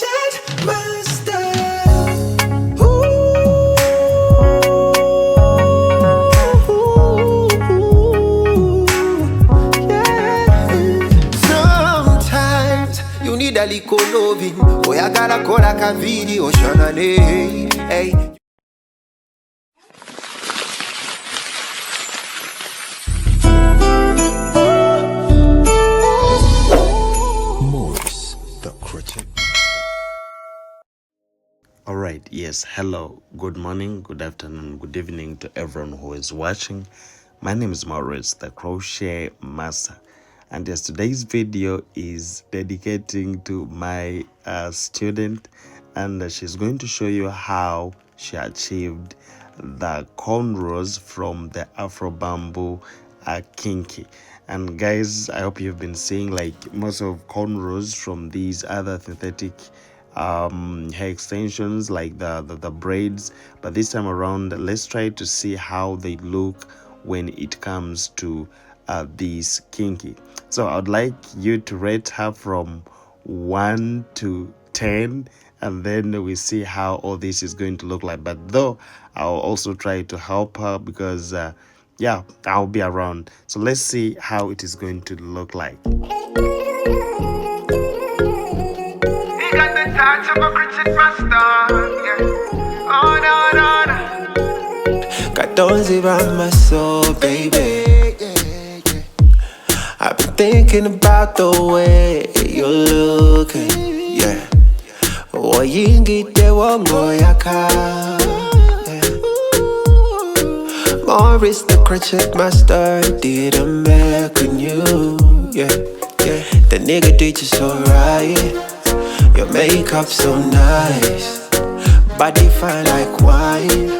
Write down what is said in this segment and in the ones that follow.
got my style. A little loving, oh, I gotta call like a video, Shanane. Hey. Morris, the critic. Alright, yes, hello, good morning, good afternoon, good evening to everyone who is watching. My name is Morris, the crochet master. And yes, today's video is dedicating to my student, and she's going to show you how she achieved the cornrows from the Afro Bamboo Kinky. And guys, I hope you've been seeing like most of cornrows from these other synthetic hair extensions like the braids, but this time around let's try to see how they look when it comes to these kinky. So I'd like you to rate her from 1 to 10, and then we see how all this is going to look like. But though I'll also try to help her because yeah, I'll be around. So let's see how it is going to look like. You got the touch of a cricket master, yeah. Oh no, no, no. Got those around my soul, baby. I've been thinking about the way you're looking, yeah. Oh, you get the one boy I can. Morris, the crochet master, didn't make on you, yeah, yeah. The nigga did you so right. Your makeup so nice, body fine like wine.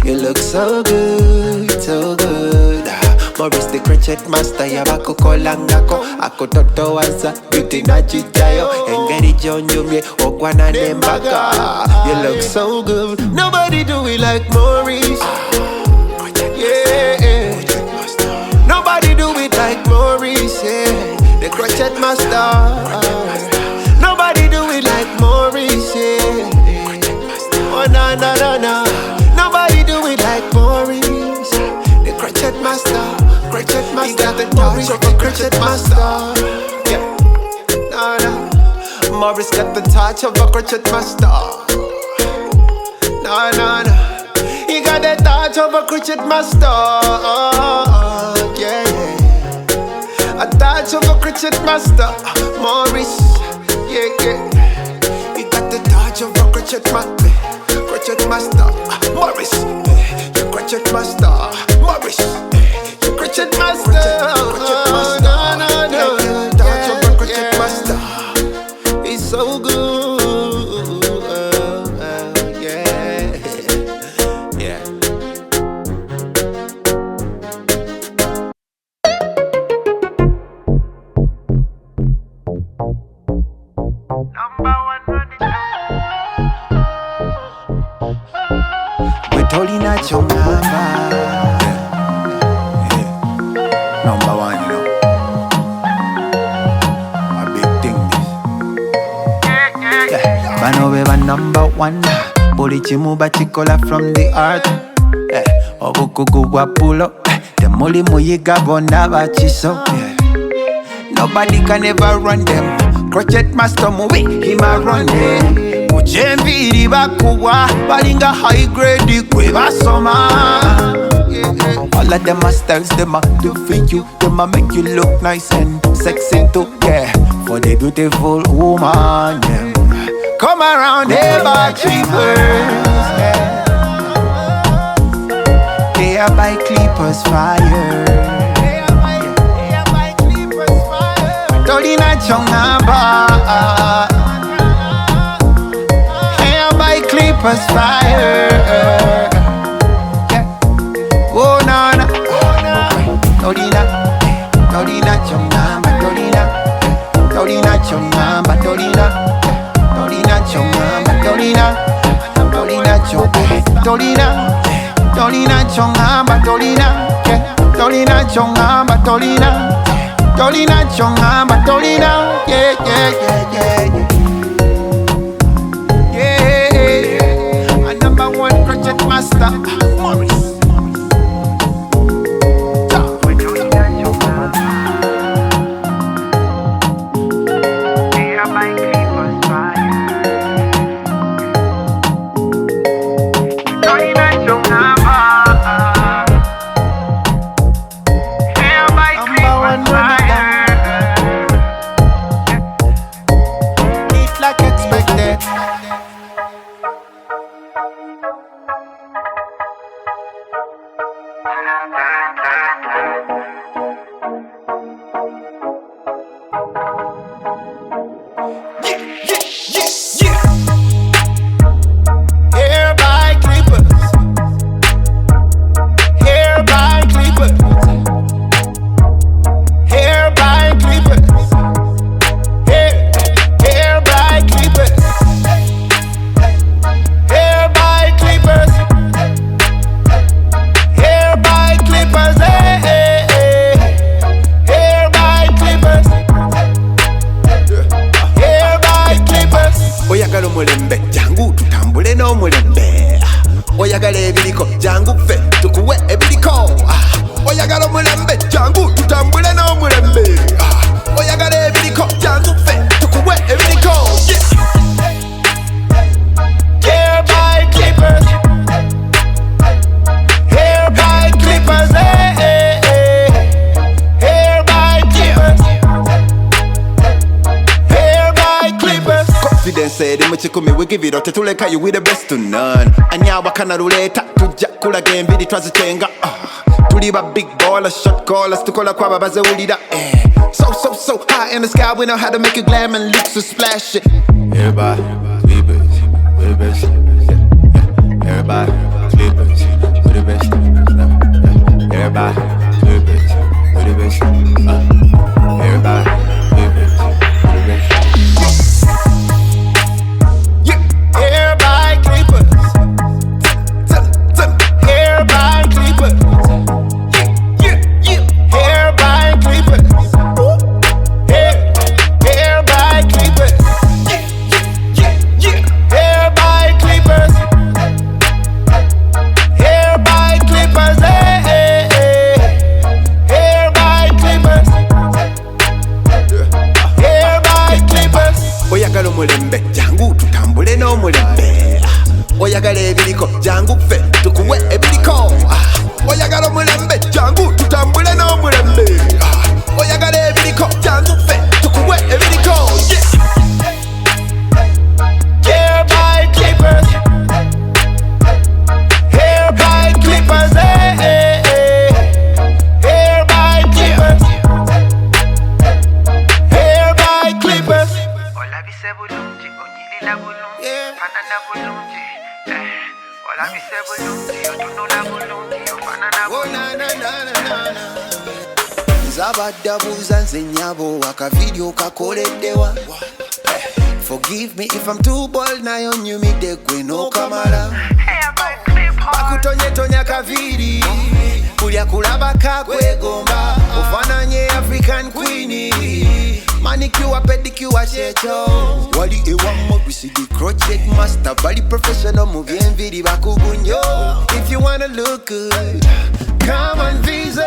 You look so good, so good. Morris the crochet master, yabako kolangako. Ako toto waza, beauty na chichayo. Engeri jonjumye, okwana nembaga. You look so good, nobody do it like Morris. Yeah, nobody do it like Morris, yeah. The crochet master. Nobody do it like Morris, yeah. Oh no, no, no, no. Nobody do it like Morris. The crochet master, crochet master. He got the touch of a crochet master. Yeah, no, no. Morris got the touch of a crochet master. No, no, no. He got the touch of a crochet master. Yeah, yeah. A touch of a crochet master. Morris, yeah, yeah. He got the touch of a crochet master. Crochet master, Morris, you crochet master, Morris, you crochet master, no, no, no, touch of a crochet master, he's so good, yeah, yeah. Number one running. Tolina Chongamba, number one, you know. A big thing this. Banobeba number one. Bolichimu bachikola from the art. Obukugu wapulo. The muli muyiga bona bachiso. Nobody can ever run them. Crochet master movie, he might run them. Ujembiri bakuwa, balinga high grade kwe basoma. All of them are styles, them are do for you. Them are make you look nice and sexy too, yeah. For the beautiful woman, yeah. Come around here by creepers, yeah. They are by clippers fire. Tolina Chongamba. Clippers fire, yeah. Oh no no, Tolina, Tolina Chongamba, Tolina, Tolina Chongamba, Tolina, Tolina Chongamba, Tolina, Tolina Chongamba, Tolina, Tolina Chongamba, Tolina, Tolina Chongamba, Tolina, Tolina Chongamba, Tolina, yeah, yeah, yeah, yeah, yeah. oyagala ebiriko jangu ffe tukuwe ebiriko oyagala omulembe jangu tutambule n'omulembe oyagala ebiriko jangu ffe tukuwe ebiriko Hair by clippers Hair by clippers Hair by clippers Hair by clippers Confidence said in muchikumi we give it out tetuleka you with the best to none anyawa kana ruleta tujja kulaga embiri twazitenga tuli ba big ballers shot callers tukola kwa babaze ulira so high in the sky we know how to make it glam and look so splash it everybody clippers with the best everybody clippers with the best everybody clippers with the best everybody clippers with the best hair by clippers hair by clippers hair by clippers hair by clippers hair by clippers hair by clippers hair by clippers hair by clippers oyagala omulembe jangu tutambule n'omulembe oyagala ebiriko jangu ffe tukuwe ebiriko oyagala omulembe jangu tutambule n'omulembe oyagala ebiriko jangu ffe tukuwe ebiriko hair by clippers hair by clippers hair by clippers hair by clippers Olabise bulungi onyirira bulungi fanana bulungi olabise bulungi otunula bulungi ofanana bulungi Zabadabuza nze nyabo akavideo kakoleddewa Forgive me if I'm too bold nayo nyumidde gwe n'okamala Hair by clippers Bakutonyetonya kaviri kulya kulaba kakwegomba ofananye African Queenie Manicure, pedicure, checho Wali ewamo bisidi crochet master Bali professional movie enviri bakugunyo If you wanna look good, come and visit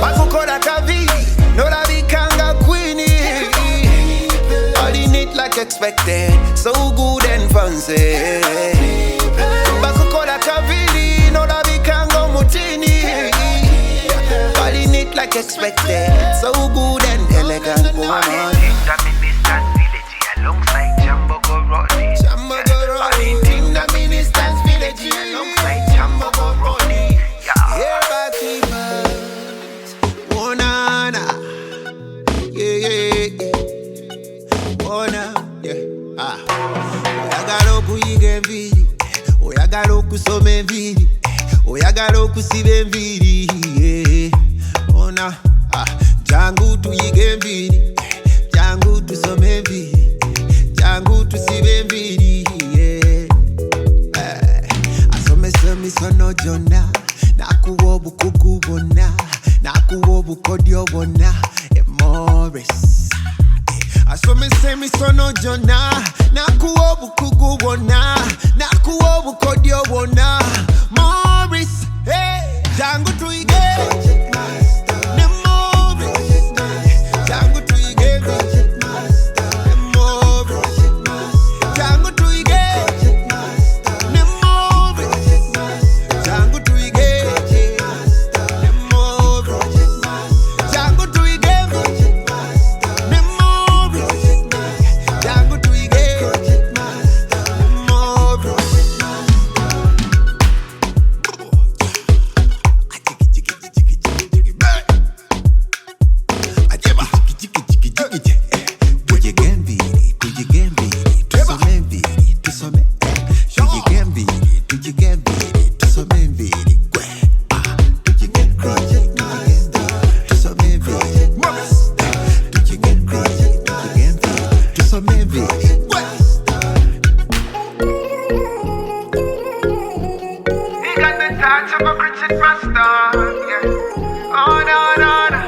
Bakukola kaviri, nola bikanga Queenie Body neat like expected, so good and fancy Bakukola kaviri, nola bikanga mutini Body neat like expected, so good and elegant woman. the minister's village alongside Jambo Gorodi In the minister's village, alongside Jambo Gorodi hair by clippers. Oh na na, yeah. Oh na, yeah. Oyagala okuyiga enviri, oyagala okusoma enviri, oyagala okusiba enviri, yeah. Ona jangu tuyige enviri jangu tusome enviri jangu tusibe enviri asomesa emisono gyonna nakuwa obukugu bwonna nakuwa obukodyo bwonna Morris asomesa emisono gyonna nakuwa obukugu bwonna nakuwa obukodyo bwonna Morris jangu tuyige Jangu Activate. He got the touch of a cricket master. Yeah. Oh no, no, no.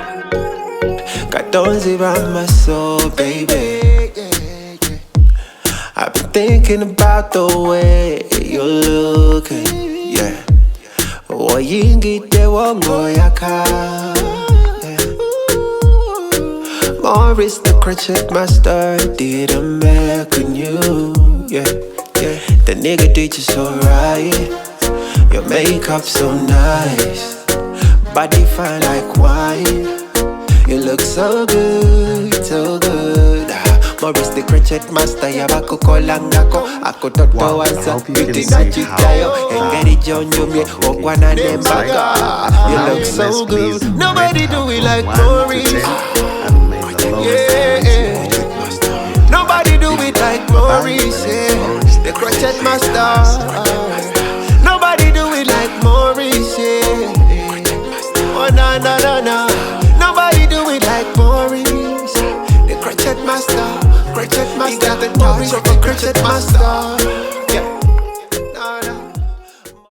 Cartons around my soul, baby. I've been thinking about the way you're looking, yeah. Oyingite wongo yaka. Morris the cricket master did a make on you, yeah, yeah. The nigga did you so right. Your makeup so nice, body fine like wine. You look so good, so good. Morris the cricket master, yabako kolangako. Ako toto Wow, I wansa, hope you can biti see na how chitayo. Engeri jonyo me, okwana nembaka. You look so good. Nobody do it like Morris. Yeah. Nobody do it like Morris, yeah. The crochet master. Nobody do it like Morris, yeah. Oh no, no, no, no. Nobody do it like Morris. The crochet master. Crochet master. He got the touch of a crochet master. Yeah.